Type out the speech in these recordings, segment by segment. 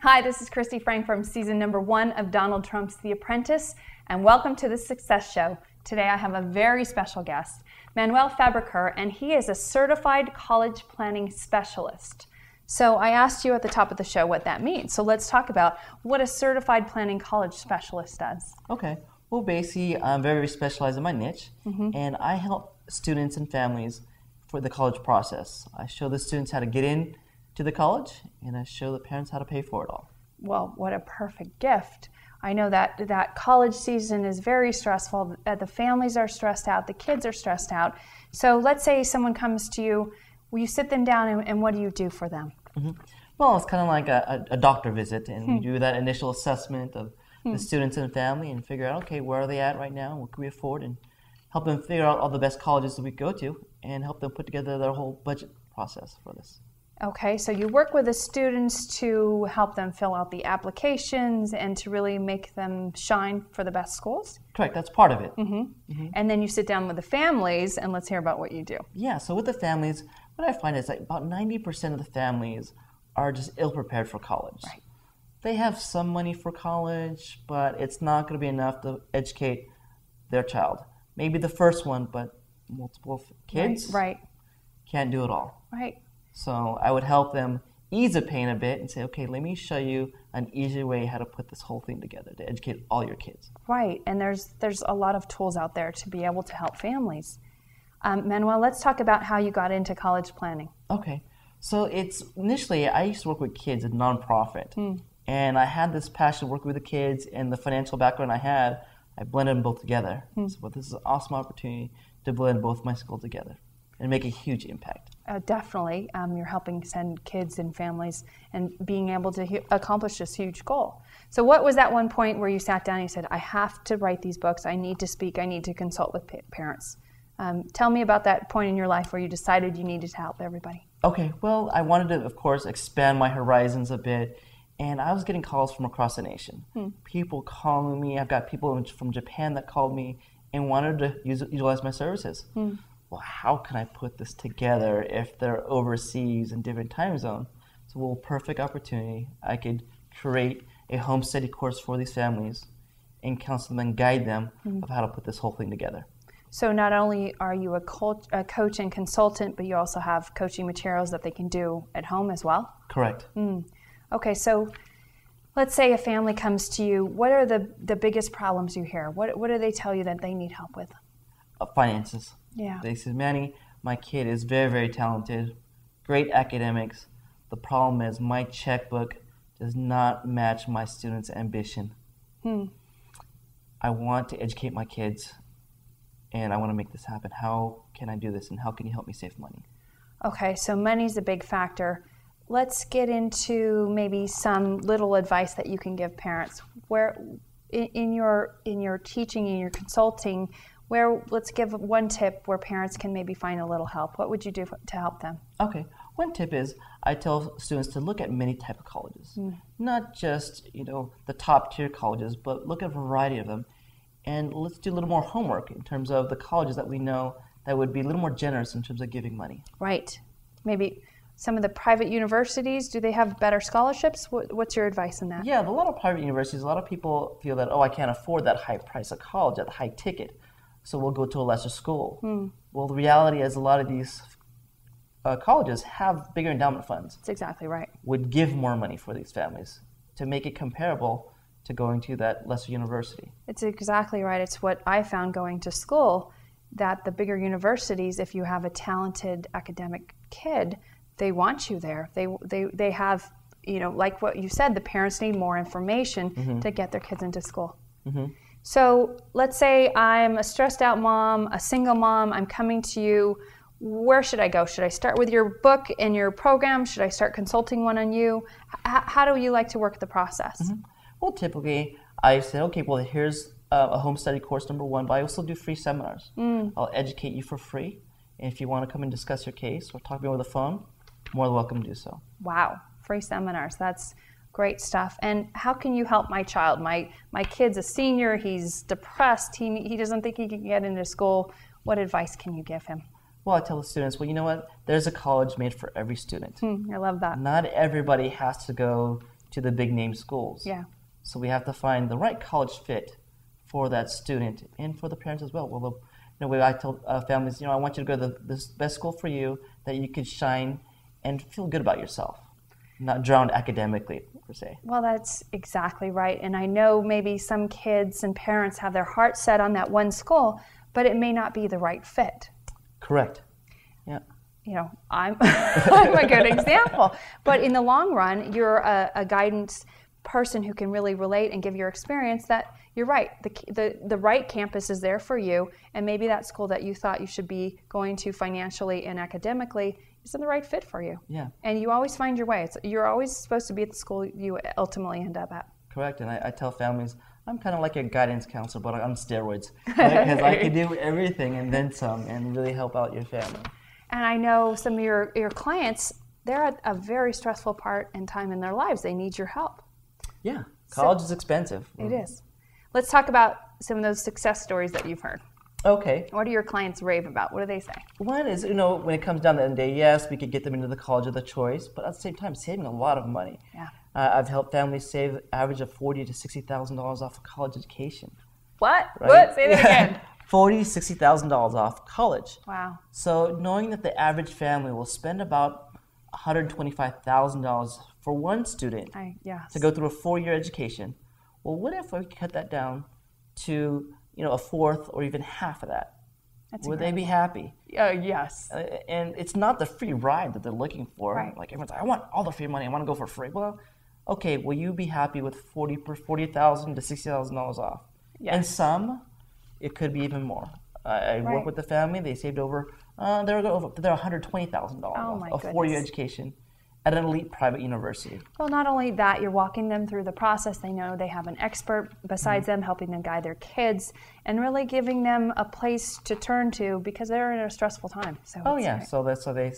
Hi, this is Kristi Frank from season number 1 of Donald Trump's The Apprentice, and welcome to the Success Show. Today I have a very special guest, Manuel Fabriquer, and he is a certified college planning specialist. So I asked you at the top of the show what that means. So let's talk about what a certified planning college specialist does. Okay. Well, basically, I'm very specialized in my niche, and I help students and families for the college process. I show the students how to get in to the college, and I show the parents how to pay for it all. Well, what a perfect gift. I know that college season is very stressful. The families are stressed out. The kids are stressed out. So let's say someone comes to you. Will you sit them down, and what do you do for them? Well, it's kind of like a doctor visit, and we do that initial assessment of the students and family and figure out, okay, where are they at right now? What can we afford? And help them figure out all the best colleges that we go to and help them put together their whole budget process for this. Okay, so you work with the students to help them fill out the applications and to really make them shine for the best schools? Correct, that's part of it. And then you sit down with the families, and let's hear about what you do. Yeah, so with the families, what I find is like about 90% of the families are just ill-prepared for college. Right. They have some money for college, but it's not going to be enough to educate their child. Maybe the first one, but multiple kids Right. can't do it all. Right. So I would help them ease the pain a bit and say, okay, let me show you an easy way how to put this whole thing together to educate all your kids. Right, and there's a lot of tools out there to be able to help families. Manuel, let's talk about how you got into college planning. Okay, so initially I used to work with kids at a nonprofit, and I had this passion working with the kids and the financial background I had. I blended them both together. So this is an awesome opportunity to blend both my skills together and make a huge impact. Definitely. You're helping send kids and families and being able to accomplish this huge goal. So what was that one point where you sat down and you said, I have to write these books, I need to speak, I need to consult with parents? Tell me about that point in your life where you decided you needed to help everybody. Okay, well, I wanted to, of course, expand my horizons a bit, and I was getting calls from across the nation. People calling me. I've got people from Japan that called me and wanted to utilize my services. Well, how can I put this together if they're overseas in different time zones? So, well, perfect opportunity. I could create a home study course for these families and counsel them and guide them of how to put this whole thing together. So not only are you a coach and consultant, but you also have coaching materials that they can do at home as well? Correct. Okay, so let's say a family comes to you. What are the biggest problems you hear? What do they tell you that they need help with? Finances. Yeah. They say, Manny, my kid is very, very talented, great academics. The problem is my checkbook does not match my student's ambition. I want to educate my kids, and I want to make this happen. How can I do this, and how can you help me save money? Okay, so money's a big factor. Let's get into maybe some little advice that you can give parents. Where in your teaching, in your consulting, let's give one tip where parents can maybe find a little help. What would you do to help them? Okay, one tip is I tell students to look at many types of colleges, not just the top tier colleges, but look at a variety of them, and let's do a little more homework in terms of the colleges that we know that would be a little more generous in terms of giving money. Right, maybe some of the private universities. Do they have better scholarships? What's your advice on that? Yeah, a lot of private universities. A lot of people feel that I can't afford that high price of college, that high ticket. So we'll go to a lesser school. Well, the reality is a lot of these colleges have bigger endowment funds. That's exactly right. Would give more money for these families to make it comparable to going to that lesser university. It's exactly right. It's what I found going to school, that the bigger universities, if you have a talented academic kid, they want you there. They have, like what you said, the parents need more information to get their kids into school. So let's say I'm a stressed out mom, a single mom, I'm coming to you. Where should I go? Should I start with your book and your program? Should I start consulting one on you? How do you like to work the process? Well, typically I say, okay, well, here's a home study course number 1, but I also do free seminars. I'll educate you for free. And if you want to come and discuss your case or talk to me over the phone, more than welcome to do so. Wow, free seminars. That's great stuff. And how can you help my child? My kid's a senior, he's depressed, he doesn't think he can get into school. What advice can you give him? Well, I tell the students, well, you know what? There's a college made for every student. I love that. Not everybody has to go to the big name schools. Yeah. So we have to find the right college fit for that student and for the parents as well. Well, I tell families, I want you to go to the best school for you that you could shine and feel good about yourself, not drowned academically, per se. Well, that's exactly right. And I know maybe some kids and parents have their heart set on that one school, but it may not be the right fit. Correct. Yeah. I'm a good example. But in the long run, you're a guidance person who can really relate and give your experience that you're right. The right campus is there for you, and maybe that school that you thought you should be going to financially and academically isn't the right fit for you. Yeah. And you always find your way. You're always supposed to be at the school you ultimately end up at. Correct. And I tell families, I'm kind of like a guidance counselor, but on steroids. Because I can do everything and then some and really help out your family. And I know some of your clients, they're at a very stressful part and time in their lives. They need your help. Yeah. College is expensive. It is. Let's talk about some of those success stories that you've heard. Okay. What do your clients rave about? What do they say? One is, when it comes down to the end of the day, yes, we could get them into the college of the choice, but at the same time, saving a lot of money. Yeah. I've helped families save an average of $40,000 to $60,000 off of college education. What? Right? What? Say that again. $40,000 to $60,000 off college. Wow. So knowing that the average family will spend about $125,000 for one student to go through a 4-year education, well, what if we cut that down to a fourth or even half of that? Would they be happy? Yes. And it's not the free ride that they're looking for. Right. Like everyone's like, I want all the free money. I want to go for free. Well, okay, will you be happy with $40,000 to $60,000 off? Yes. And some, it could be even more. I work with the family. They saved over $120,000 off a 4-year education at an elite private university. Well, not only that, you're walking them through the process. They know they have an expert besides them, helping them guide their kids, and really giving them a place to turn to because they're in a stressful time. So Great. So they,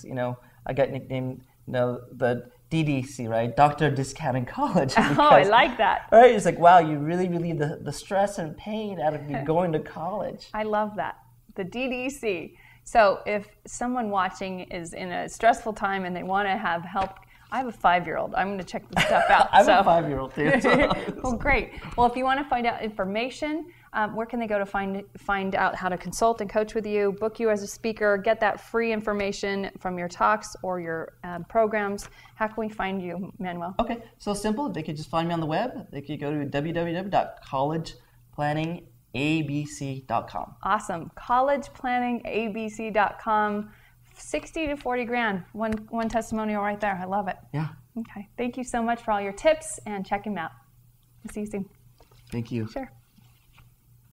I got nicknamed, the DDC, right? Doctor Discounting College. Because, I like that. Right? It's like, wow, you really relieve the stress and pain out of you going to college. I love that. The DDC. So if someone watching is in a stressful time and they want to have help, I have a 5-year-old. I'm going to check this stuff out. I have a 5-year-old too. So. Well, great. Well, if you want to find out information, where can they go to find out how to consult and coach with you, book you as a speaker, get that free information from your talks or your programs? How can we find you, Manuel? Okay, so simple. They could just find me on the web. They could go to www.collegeplanningabc.com. Awesome. Collegeplanningabc.com. 60 to 40 grand. One testimonial right there. I love it. Yeah. Okay. Thank you so much for all your tips, and check him out. See you soon. Thank you. Sure.